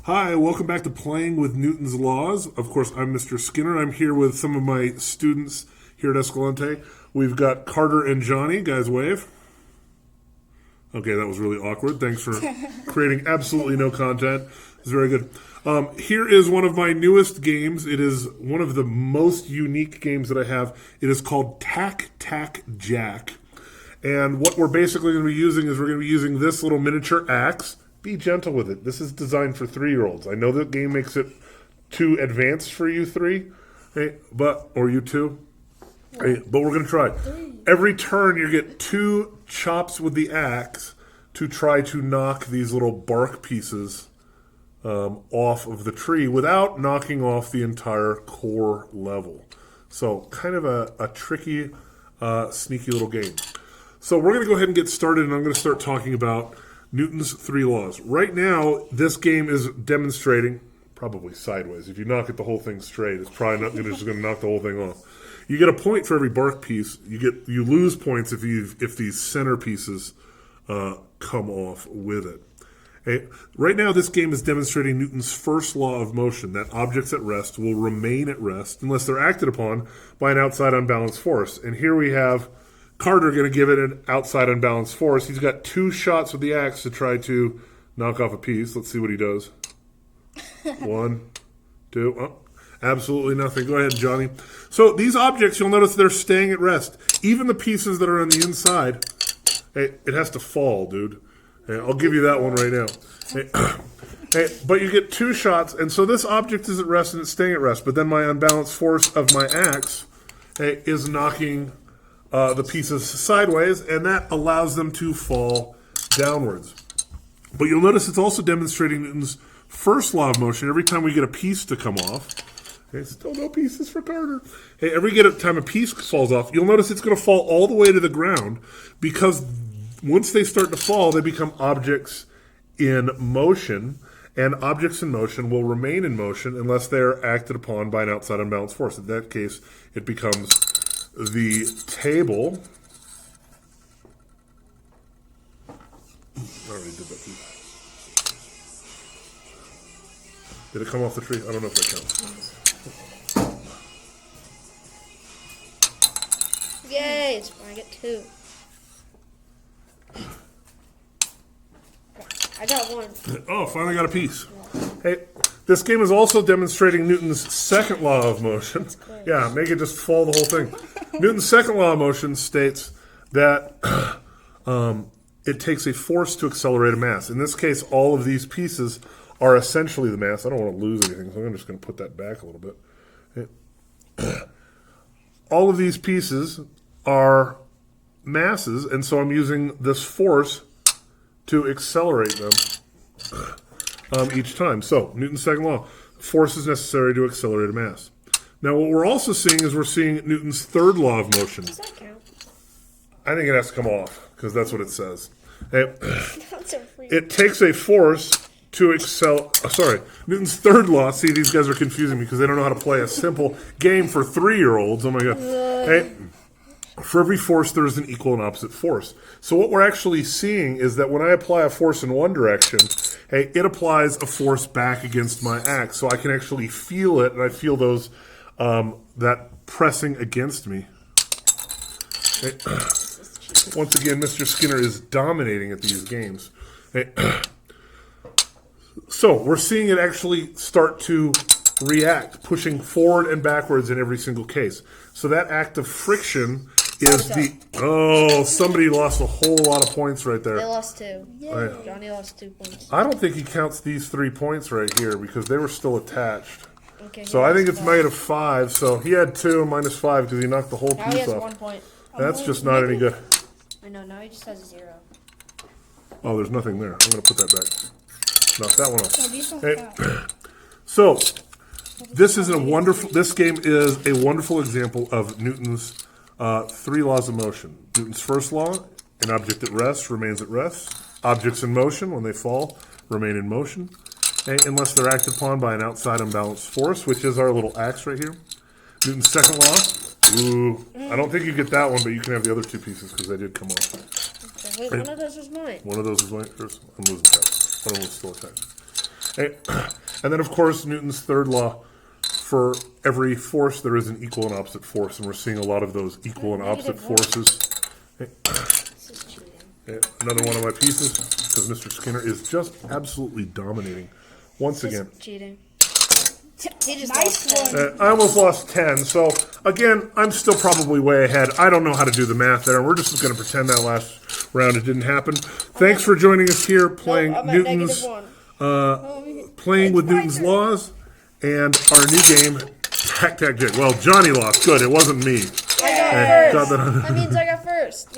Hi, welcome back to Playing with Newton's Laws. Of course, I'm Mr. Skinner. I'm here with some of my students here at Escalante. We've got Carter and Johnny. Guys, wave. Okay, that was really awkward. Thanks for creating absolutely no content. It's very good. Here is one of my newest games. It is one of the most unique games that I have. It is called Tac Tac Jack. And what we're basically going to be using is we're going to be using this little miniature axe. Be gentle with it. This is designed for 3-year-olds. I know the game makes it too advanced for you three, or you two, but we're going to try. Every turn you get 2 chops with the axe to try to knock these little bark pieces off of the tree without knocking off the entire core level. So kind of a tricky, sneaky little game. So we're going to go ahead and get started, and I'm going to start talking about Newton's 3 laws. Right now, this game is demonstrating, probably sideways. If you knock it the whole thing straight, it's probably not just going to knock the whole thing off. You get a point for every bark piece. You lose points if these center pieces come off with it. Okay. Right now, this game is demonstrating Newton's first law of motion, that objects at rest will remain at rest unless they're acted upon by an outside unbalanced force. And here we have Carter going to give it an outside unbalanced force. He's got 2 shots with the axe to try to knock off a piece. Let's see what he does. 1, 2. Oh, absolutely nothing. Go ahead, Johnny. So these objects, you'll notice they're staying at rest. Even the pieces that are on the inside, hey, it has to fall, dude. Hey, I'll give you that one right now. Hey, but you get 2 shots, and so this object is at rest and it's staying at rest. But then my unbalanced force of my axe is knocking the pieces sideways, and that allows them to fall downwards. But you'll notice it's also demonstrating Newton's first law of motion. Every time we get a piece to come off, still no pieces for Carter. Hey, every time a piece falls off, you'll notice it's going to fall all the way to the ground, because once they start to fall, they become objects in motion, and objects in motion will remain in motion unless they're acted upon by an outside unbalanced force. In that case, it becomes the table. I already did that piece. Did it come off the tree? I don't know if that counts. Yay! It's I get 2. I got 1. Oh, finally got a piece. Hey, this game is also demonstrating Newton's second law of motion. Yeah, make it just fall the whole thing. Newton's second law of motion states that it takes a force to accelerate a mass. In this case, all of these pieces are essentially the mass. I don't want to lose anything, so I'm just going to put that back a little bit. All of these pieces are masses, and so I'm using this force to accelerate them each time. So, Newton's second law, force is necessary to accelerate a mass. Now, what we're also seeing is we're seeing Newton's third law of motion. Does that count? I think it has to come off, because that's what it says. Hey, That's a free. it takes a force to Newton's third law. See, these guys are confusing me because they don't know how to play a simple game for 3-year-olds. Oh my god. Hey, for every force, there is an equal and opposite force. So what we're actually seeing is that when I apply a force in one direction, hey, it applies a force back against my axe. So I can actually feel it, and I feel those that pressing against me. Hey, once again, Mr. Skinner is dominating at these games. Hey, so we're seeing it actually start to react, pushing forward and backwards in every single case. So that act of friction is somebody lost a whole lot of points right there. They lost 2. Right. Johnny lost 2 points. I don't think he counts these 3 points right here because they were still attached. Okay, So I think it's made of 5. So he had 2 minus 5 because he knocked the whole now he piece has off. 1 point. That's just not any good. I know, now he just has 0. Oh, there's nothing there. I'm going to put that back. Knock that one off. So these don't Hey, count. so this game is a wonderful example of Newton's 3 laws of motion. Newton's first law, an object at rest remains at rest. Objects in motion, when they fall, remain in motion, unless they're acted upon by an outside unbalanced force, which is our little axe right here. Newton's second law. Ooh, I don't think you get that one, but you can have the other 2 pieces because they did come off. Wait, one of those is mine. One of those is mine. I'm losing track. One of them was still attached. And then, of course, Newton's third law. For every force, there is an equal and opposite force, and we're seeing a lot of those equal and opposite forces. This is cheating. Another one of my pieces, because Mr. Skinner is just absolutely dominating. Once This again, is cheating. He just Nice lost 10. one. I almost lost 10, so again, I'm still probably way ahead. I don't know how to do the math there. We're just going to pretend that last round it didn't happen. Thanks for joining us here, playing I'm at Newton's, -1. playing with Newton's laws, and our new game, Tac Tac Jack. Well, Johnny lost. Good, it wasn't me. I got And first. got that on- That means I got first.